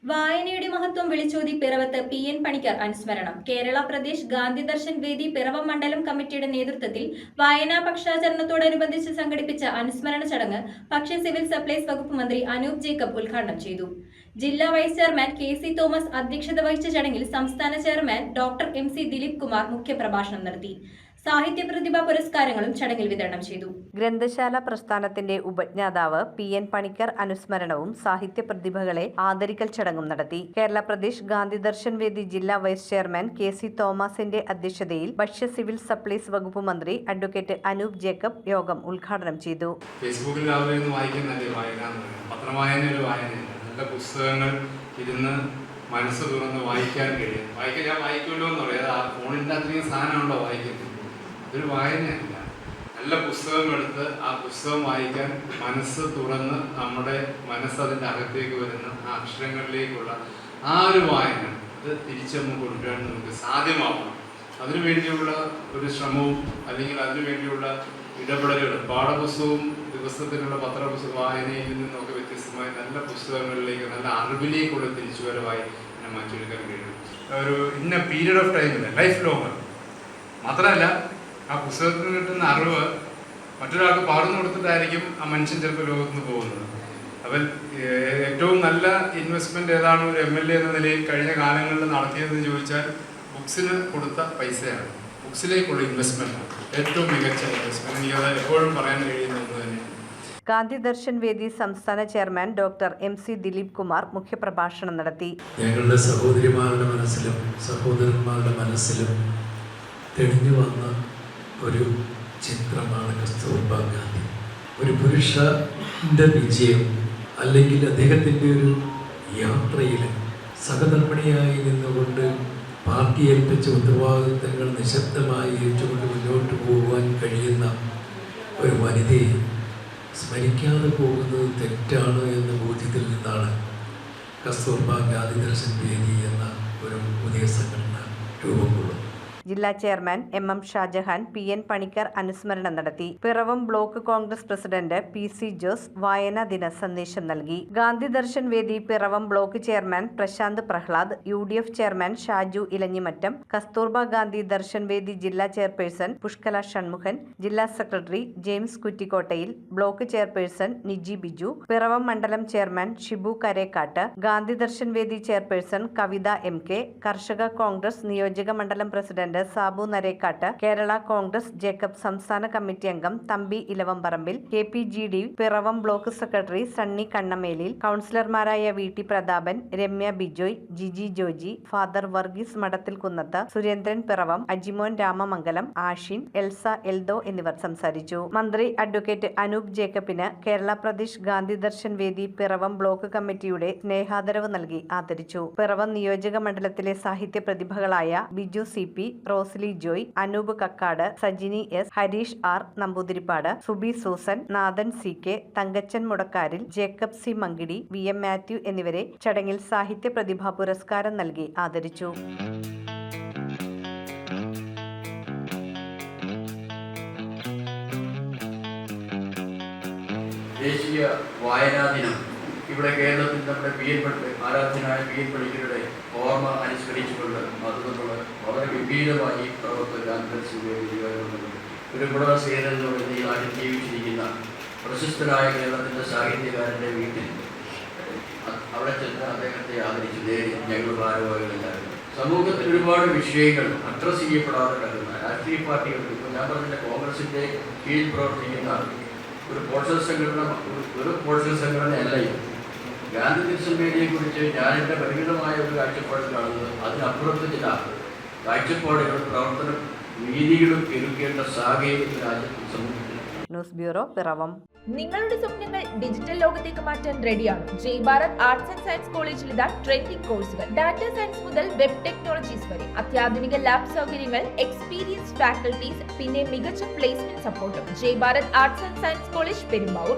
വായനയുടെ മഹത്വം വിളിച്ചോതി പിറവത്ത് PN പണിക്കർ അനുസ്മരണം. കേരള പ്രദേശ് ഗാന്ധി ദർശൻ വേദി പിറവം മണ്ഡലം കമ്മിറ്റിയുടെ നേതൃത്വത്തിൽ വായനാ പക്ഷാചരണത്തോടനുബന്ധിച്ച് സംഘടിപ്പിച്ച അനുസ്മരണ ചടങ്ങ് ഭക്ഷ്യ സിവിൽ സപ്ലൈസ് വകുപ്പ് മന്ത്രി അനൂപ് ജേക്കബ് ഉദ്ഘാടനം ചെയ്തു. ജില്ലാ വൈസ് ചെയർമാൻ KC തോമസ് അധ്യക്ഷത വഹിച്ച ചടങ്ങിൽ സംസ്ഥാന chairman doctor MC Dileep Kumar മുഖ്യപ്രഭാഷണം നടത്തി. സാഹിത്യ പ്രതിഭാ പുരസ്കാരങ്ങളും ചടങ്ങിൽ വിതരണം ചെയ്തു. ഗ്രന്ഥശാല പ്രസ്ഥാനത്തിന്റെ ഉപജ്ഞാതാവ് PN പണിക്കർ അനുസ്മരണവും സാഹിത്യ പ്രതിഭകളെ ആദരിക്കൽ ചടങ്ങും നടത്തി. കേരള പ്രദേശ് ഗാന്ധി ദർശൻ വേദി ജില്ലാ വൈസ് ചെയർമാൻ KC തോമസിന്റെ അധ്യക്ഷതയിൽ ഭക്ഷ്യ സിവിൽ സപ്ലൈസ് വകുപ്പ് മന്ത്രി അഡ്വക്കേറ്റ് അനൂപ് ജേക്കബ് യോഗം ഉദ്ഘാടനം ചെയ്തു. ഫേസ്ബുക്കിൽ നല്ല പുസ്തകങ്ങൾ ഇരുന്ന് മനസ്സ് തുറന്ന് വായിക്കാൻ കഴിയും. ഞാൻ വായിക്കുമല്ലോ എന്ന് പറയാം. ആ ഫോണിൻ്റെ അത്രയും സാധനമുണ്ടോ വായിക്കുന്നത്? അതൊരു വായനയല്ല. നല്ല പുസ്തകമെടുത്ത് ആ പുസ്തകം വായിക്കാൻ മനസ്സ് തുറന്ന് നമ്മുടെ മനസ്സ് അതിൻ്റെ അകത്തേക്ക് വരുന്ന ആ അക്ഷരങ്ങളിലേക്കുള്ള ആ ഒരു വായന അത് തിരിച്ചൊന്ന് കൊണ്ടുവരാൻ നമുക്ക് സാധ്യമാവണം. അതിനുവേണ്ടിയുള്ള ഒരു ശ്രമവും അല്ലെങ്കിൽ അതിനുവേണ്ടിയുള്ള ഇടപെടലുകളും പാഠപുസ്തകവും ദിവസത്തിനുള്ള പത്രപുസ്തക വായനയിൽ നിന്നൊക്കെ വ്യത്യസ്തമായി നല്ല പുസ്തകങ്ങളിലേക്ക് നല്ല അറിവിലേക്കുള്ള തിരിച്ചുവരവായി ഞാൻ മാറ്റിയെടുക്കാൻ കഴിയും. ഒരു ഇന്ന പീരീഡ് ഓഫ് ടൈമിൽ ലൈഫ് ലോങ് മാത്രമല്ല ആ പുസ്തകത്തിൽ കിട്ടുന്ന അറിവ് മറ്റൊരാൾക്ക് പകർന്നു കൊടുത്തിട്ടായിരിക്കും ആ മനുഷ്യൻ ചിലപ്പോൾ ലോകത്ത് നിന്ന് പോകുന്നത്. അവൻ ഏറ്റവും നല്ല ഇൻവെസ്റ്റ്മെൻറ്റ് ഏതാണ് ഒരു MLA എന്ന നിലയിൽ കഴിഞ്ഞ കാലങ്ങളിൽ നടത്തിയതെന്ന് ചോദിച്ചാൽ ബുക്സിന് കൊടുത്ത പൈസയാണ്. ബുക്സിലേക്കുള്ള ഇൻവെസ്റ്റ്മെൻറ്റാണ് ഏറ്റവും മികച്ച ഇൻവെസ്റ്റ്മെൻറ്റ്. എനിക്കത് എപ്പോഴും പറയാൻ കഴിയുന്ന ഒന്ന് തന്നെ. ഗാന്ധി ദർശൻ വേദി സംസ്ഥാന chairman doctor MC Dileep Kumar മുഖ്യപ്രഭാഷണം നടത്തി. ഞങ്ങളുടെ സഹോദരിമാരുടെ മനസ്സിലും സഹോദരന്മാരുടെ മനസ്സിലും തെളിഞ്ഞു വന്ന ഒരു ചിത്രമാണ് കസ്തൂർബ ഗാന്ധി. ഒരു പുരുഷന്റെ വിജയം അല്ലെങ്കിൽ അദ്ദേഹത്തിൻ്റെ ഒരു യാത്രയിൽ സഹധർമ്മിണിയായി നിന്നുകൊണ്ട് പാർട്ടി ഏൽപ്പിച്ച ഉത്തരവാദിത്തങ്ങൾ നിശബ്ദമായി ഏറ്റുകൊണ്ട് മുന്നോട്ട് പോകുവാൻ കഴിയുന്ന ഒരു വനിതയെ സ്മരിക്കാതെ പോകുന്നത് തെറ്റാണ് എന്ന ബോധ്യത്തിൽ നിന്നാണ് കസ്തൂർബ ഗാന്ധി ദർശൻ വേദി എന്ന ഒരു പുതിയ സംഘടന രൂപം കൊള്ളുന്നത്. ജില്ലാ chairman MM Shajahan PN Panicker അനുസ്മരണം നടത്തി. Piravom block Congress president PC Jose വായനാ ദിന സന്ദേശം നൽകി. Gandhi Darshan Vedi Piravom block chairman Prashanth Prahlad, UDF chairman Shaju Elanjimattam, Kasturba Gandhi Darshan Vedi ജില്ലാ ചെയർപേഴ്സൺ പുഷ്കല ഷൺമുഖൻ, ജില്ലാ secretary James Kuttikottayil, block chairperson Niji Biju, Piravom മണ്ഡലം chairman Shibu Karekkatt, Gandhi Darshan Vedi chairperson Kavitha MK, കർഷക കോൺഗ്രസ് നിയോജക മണ്ഡലം പ്രസിഡന്റ് സാബു നരേക്കാട്ട്, കേരള കോൺഗ്രസ് ജേക്കബ് സംസ്ഥാന കമ്മിറ്റി അംഗം Thampi Elavamparambil, KPGD Piravom block secretary Sunny Kannamelil, കൗൺസിലർമാരായ VT പ്രതാപൻ, രമ്യ ബിജോയ്, ജിജി ജോജി, ഫാദർ വർഗീസ് മഠത്തിൽ കുന്നത്ത്, സുരേന്ദ്രൻ പിറവം, അജിമോൻ രാമമംഗലം, ആഷിൻ, എൽസ എൽദോ എന്നിവർ സംസാരിച്ചു. മന്ത്രി അഡ്വക്കേറ്റ് അനൂപ് ജേക്കബിന് കേരള പ്രദേശ് ഗാന്ധി ദർശൻ വേദി പിറവം ബ്ലോക്ക് കമ്മിറ്റിയുടെ സ്നേഹാദരവ് നൽകി ആദരിച്ചു. പിറവം നിയോജക മണ്ഡലത്തിലെ സാഹിത്യ പ്രതിഭകളായ Biju CP, Rosli Joy, Anoop Kakkad, Sajini S, Harish R Namboothiripad, Subi Susan, Nathan CK, Thankachan Mudakkaril, Jacob C Mankidi, VM Mathew എന്നിവരെ ചടങ്ങിൽ സാഹിത്യ പ്രതിഭാ പുരസ്കാരം നൽകി ആദരിച്ചു. ദേശീയ വായനാ ദിനം ഇവിടെ കേരളത്തിൽ നമ്മുടെ ആരാധനായ PN പണിക്കരുടെ ഓർമ്മ അനുസ്മരിച്ചുകൊണ്ട് അത് നമ്മൾ വളരെ ഗംഭീരമായി പ്രവർത്തകർ ഒരു ഗുണസേനൻ എന്ന് പറയുന്ന ഈ നാട്ടിൽ ജീവിച്ചിരിക്കുന്ന പ്രശസ്തരായ കേരളത്തിൻ്റെ സാഹിത്യകാരൻ്റെ വീട്ടിൽ അവിടെ ചെന്ന് അദ്ദേഹത്തെ ആദരിച്ചു നേടി ഞങ്ങൾ ഭാരവാഹികളെല്ലാവരും. സമൂഹത്തിൽ ഒരുപാട് വിഷയങ്ങൾ അഡ്രസ് ചെയ്യപ്പെടാതെ കിടക്കുന്ന രാഷ്ട്രീയ പാർട്ടികൾക്ക് ഇപ്പോൾ ഞാൻ പറഞ്ഞ കോൺഗ്രസിൻ്റെ കീഴിൽ പ്രവർത്തിക്കുന്ന ഒരു പോഷക സംഘടനയല്ല ഇത്. ഗാന്ധി ദർശൻ വേദിയെക്കുറിച്ച് ഞാൻ എൻ്റെ പരിമിതമായ ഒരു കാഴ്ചപ്പാട് കാണുന്നത് അതിനപ്പുറത്ത് ചില കാഴ്ചപ്പാടുകളും പ്രവർത്തന രീതികളും എടുക്കേണ്ട സാഹചര്യം രാജ്യത്ത് സമൂഹത്തിൽ. News bureau Piravom. നിങ്ങളുടെ സ്വപ്നങ്ങൾ ഡിജിറ്റൽ ലോകത്തേക്ക് മാറ്റാൻ റെഡിയാണ്. Jai Bharat arts and science കോളേജിൽ ഇതാ ട്രെൻഡിംഗ് കോഴ്സുകൾ. ഡാറ്റ സയൻസ് മുതൽ വെബ് ടെക്നോളജീസ് വരെ അത്യാധുനിക ലാബ് സൗകര്യങ്ങൾ, എക്സ്പീരിയൻസ്ഡ് ഫാക്കൽറ്റീസ്, പിന്നെ മികച്ച പ്ലേസ്മെന്റ് സപ്പോർട്ടും. Jai Bharat arts and science college Perumbavoor.